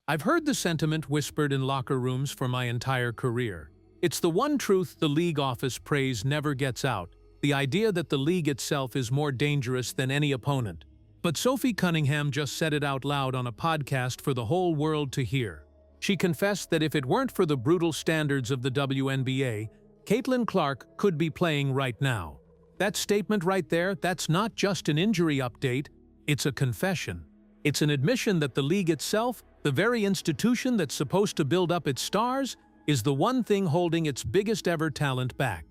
I've heard the sentiment whispered in locker rooms for my entire career. It's the one truth the league office prays never gets out, the idea that the league itself is more dangerous than any opponent. But Sophie Cunningham just said it out loud on a podcast for the whole world to hear. She confessed that if it weren't for the brutal standards of the WNBA, Caitlin Clark could be playing right now. That statement right there, that's not just an injury update, it's a confession. It's an admission that the league itself, the very institution that's supposed to build up its stars, is the one thing holding its biggest ever talent back.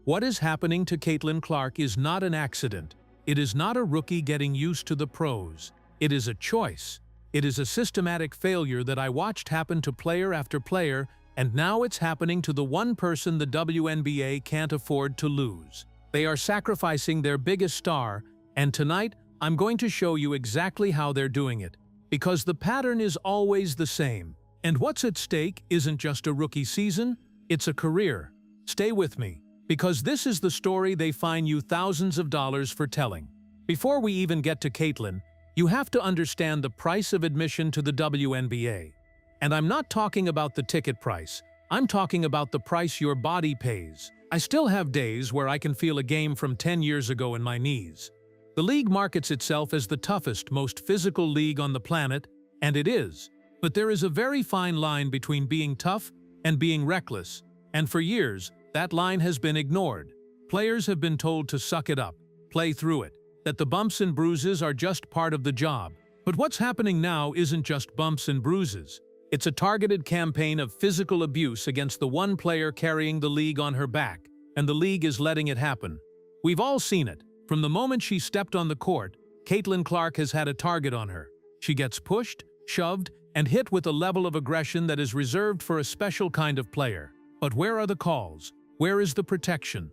What is happening to Caitlin Clark is not an accident. It is not a rookie getting used to the pros. It is a choice. It is a systematic failure that I watched happen to player after player, and now it's happening to the one person the WNBA can't afford to lose. They are sacrificing their biggest star, and tonight I'm going to show you exactly how they're doing it. Because the pattern is always the same. And what's at stake isn't just a rookie season, it's a career. Stay with me, because this is the story they fine you thousands of dollars for telling. Before we even get to Caitlin, you have to understand the price of admission to the WNBA. And I'm not talking about the ticket price, I'm talking about the price your body pays. I still have days where I can feel a game from 10 years ago in my knees. The league markets itself as the toughest, most physical league on the planet, and it is. But there is a very fine line between being tough and being reckless, and for years, that line has been ignored. Players have been told to suck it up, play through it, that the bumps and bruises are just part of the job. But what's happening now isn't just bumps and bruises. It's a targeted campaign of physical abuse against the one player carrying the league on her back, and the league is letting it happen. We've all seen it. From the moment she stepped on the court, Caitlin Clark has had a target on her. She gets pushed, shoved, and hit with a level of aggression that is reserved for a special kind of player. But where are the calls? Where is the protection?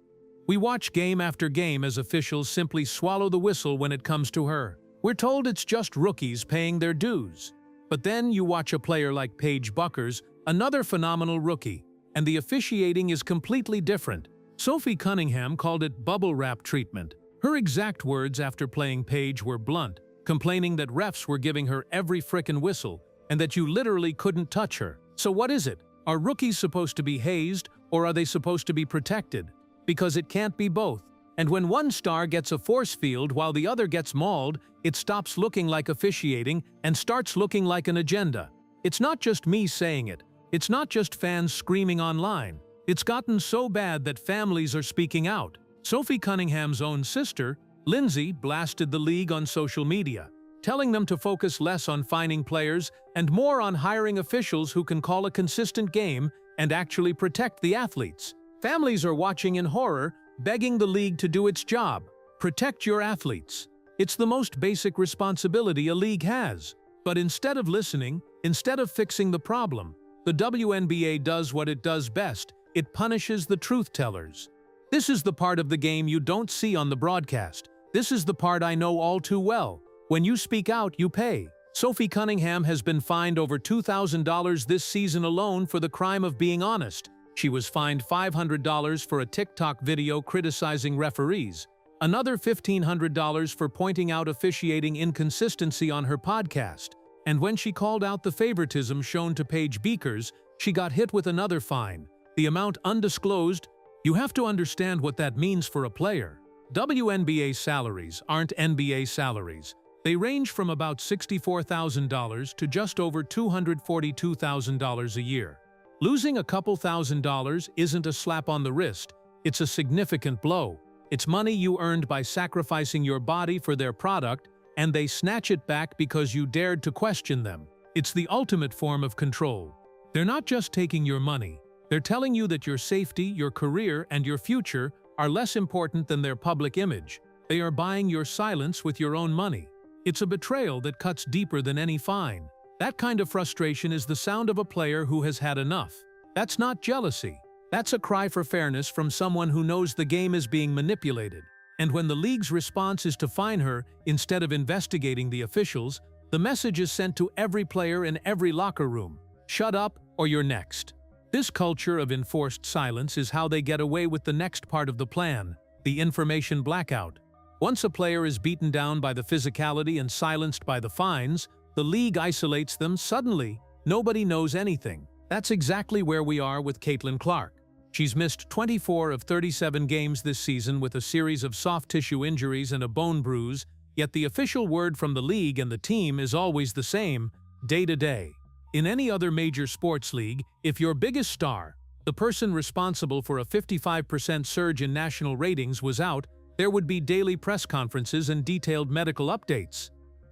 We watch game after game as officials simply swallow the whistle when it comes to her. We're told it's just rookies paying their dues. But then you watch a player like Paige Bueckers, another phenomenal rookie, and the officiating is completely different. Sophie Cunningham called it bubble wrap treatment. Her exact words after playing Paige were blunt, complaining that refs were giving her every frickin' whistle and that you literally couldn't touch her. So what is it? Are rookies supposed to be hazed, or are they supposed to be protected? Because it can't be both. And when one star gets a force field while the other gets mauled, it stops looking like officiating and starts looking like an agenda. It's not just me saying it. It's not just fans screaming online. It's gotten so bad that families are speaking out. Sophie Cunningham's own sister, Lindsay, blasted the league on social media, telling them to focus less on fining players and more on hiring officials who can call a consistent game and actually protect the athletes. Families are watching in horror, begging the league to do its job. Protect your athletes. It's the most basic responsibility a league has. But instead of listening, instead of fixing the problem, the WNBA does what it does best. It punishes the truth tellers. This is the part of the game you don't see on the broadcast. This is the part I know all too well. When you speak out, you pay. Sophie Cunningham has been fined over $2,000 this season alone for the crime of being honest. She was fined $500 for a TikTok video criticizing referees, another $1,500 for pointing out officiating inconsistency on her podcast, and when she called out the favoritism shown to Paige Bueckers, she got hit with another fine, the amount undisclosed. You have to understand what that means for a player. WNBA salaries aren't NBA salaries. They range from about $64,000 to just over $242,000 a year. Losing a couple $1,000s isn't a slap on the wrist, it's a significant blow. It's money you earned by sacrificing your body for their product, and they snatch it back because you dared to question them. It's the ultimate form of control. They're not just taking your money, they're telling you that your safety, your career, and your future are less important than their public image. They are buying your silence with your own money. It's a betrayal that cuts deeper than any fine. That kind of frustration is the sound of a player who has had enough. That's not jealousy. That's a cry for fairness from someone who knows the game is being manipulated. And when the league's response is to fine her instead of investigating the officials, the message is sent to every player in every locker room. Shut up or you're next. This culture of enforced silence is how they get away with the next part of the plan, the information blackout. Once a player is beaten down by the physicality and silenced by the fines, the league isolates them suddenly. Nobody knows anything. That's exactly where we are with Caitlin Clark. She's missed 24 of 37 games this season with a series of soft tissue injuries and a bone bruise, yet the official word from the league and the team is always the same, day to day. In any other major sports league, if your biggest star, the person responsible for a 55% surge in national ratings, was out, there would be daily press conferences and detailed medical updates.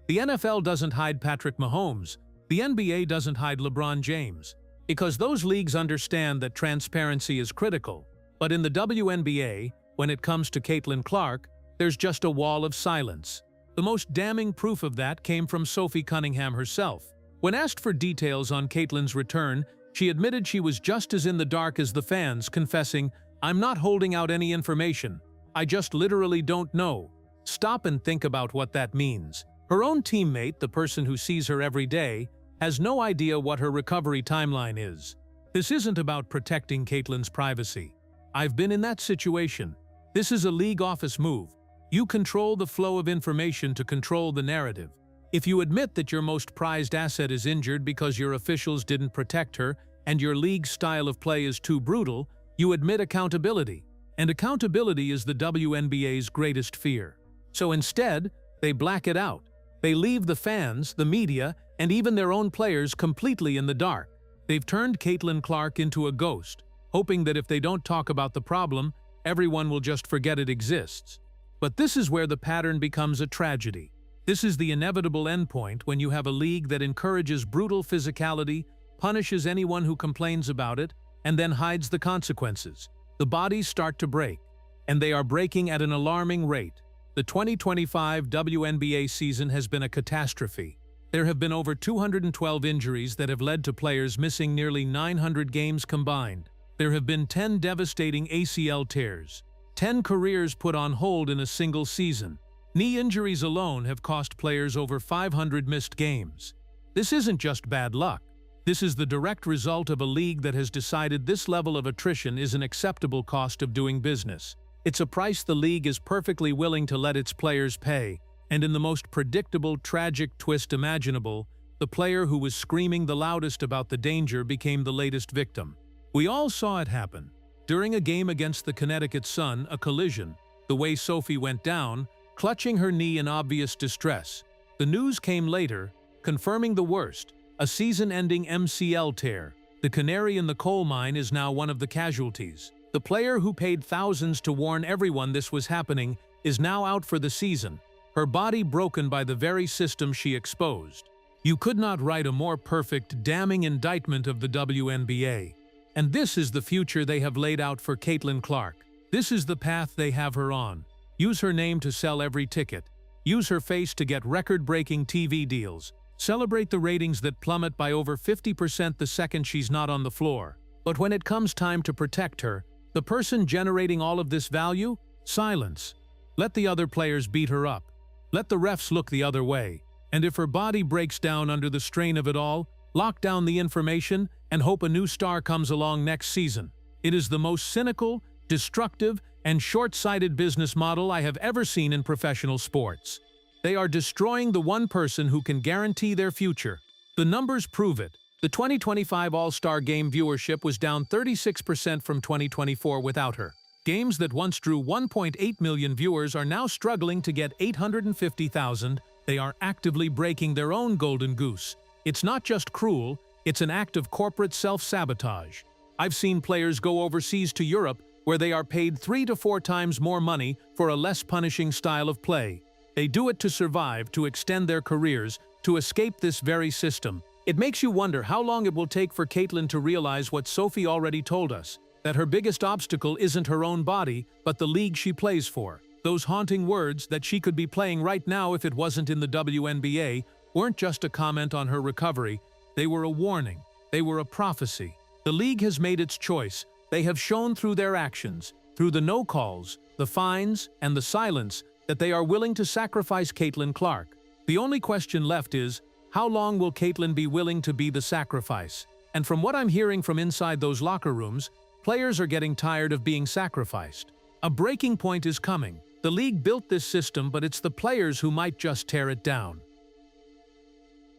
The NFL doesn't hide Patrick Mahomes. The NBA doesn't hide LeBron James. Because those leagues understand that transparency is critical. But in the WNBA, when it comes to Caitlin Clark, there's just a wall of silence. The most damning proof of that came from Sophie Cunningham herself. When asked for details on Caitlin's return, she admitted she was just as in the dark as the fans, confessing, "I'm not holding out any information. I just literally don't know." Stop and think about what that means. Her own teammate, the person who sees her every day, has no idea what her recovery timeline is. This isn't about protecting Caitlin's privacy. I've been in that situation. This is a league office move. You control the flow of information to control the narrative. If you admit that your most prized asset is injured because your officials didn't protect her and your league's style of play is too brutal, you admit accountability. And accountability is the WNBA's greatest fear. So instead, they black it out. They leave the fans, the media, and even their own players completely in the dark. They've turned Caitlin Clark into a ghost, hoping that if they don't talk about the problem, everyone will just forget it exists. But this is where the pattern becomes a tragedy. This is the inevitable endpoint when you have a league that encourages brutal physicality, punishes anyone who complains about it, and then hides the consequences. The bodies start to break, and they are breaking at an alarming rate. The 2025 WNBA season has been a catastrophe. There have been over 212 injuries that have led to players missing nearly 900 games combined. There have been 10 devastating ACL tears, 10 careers put on hold in a single season. Knee injuries alone have cost players over 500 missed games. This isn't just bad luck. This is the direct result of a league that has decided this level of attrition is an acceptable cost of doing business. It's a price the league is perfectly willing to let its players pay, and in the most predictable, tragic twist imaginable, the player who was screaming the loudest about the danger became the latest victim. We all saw it happen. During a game against the Connecticut Sun, a collision, the way Sophie went down, clutching her knee in obvious distress. The news came later, confirming the worst, a season-ending MCL tear. The canary in the coal mine is now one of the casualties. The player who paid thousands to warn everyone this was happening is now out for the season, her body broken by the very system she exposed. You could not write a more perfect, damning indictment of the WNBA. And this is the future they have laid out for Caitlin Clark. This is the path they have her on. Use her name to sell every ticket. Use her face to get record-breaking TV deals. Celebrate the ratings that plummet by over 50% the second she's not on the floor. But when it comes time to protect her, the person generating all of this value? Silence. Let the other players beat her up. Let the refs look the other way. And if her body breaks down under the strain of it all, lock down the information and hope a new star comes along next season. It is the most cynical, destructive, and short-sighted business model I have ever seen in professional sports. They are destroying the one person who can guarantee their future. The numbers prove it. The 2025 All-Star Game viewership was down 36% from 2024 without her. Games that once drew 1.8 million viewers are now struggling to get 850,000. They are actively breaking their own golden goose. It's not just cruel, it's an act of corporate self-sabotage. I've seen players go overseas to Europe where they are paid 3 to 4 times more money for a less punishing style of play. They do it to survive, to extend their careers, to escape this very system. It makes you wonder how long it will take for Caitlin to realize what Sophie already told us, that her biggest obstacle isn't her own body, but the league she plays for. Those haunting words that she could be playing right now if it wasn't in the WNBA weren't just a comment on her recovery, they were a warning, they were a prophecy. The league has made its choice. They have shown through their actions, through the no calls, the fines, and the silence, that they are willing to sacrifice Caitlin Clark. The only question left is, how long will Caitlin be willing to be the sacrifice? And from what I'm hearing from inside those locker rooms, players are getting tired of being sacrificed. A breaking point is coming. The league built this system, but it's the players who might just tear it down.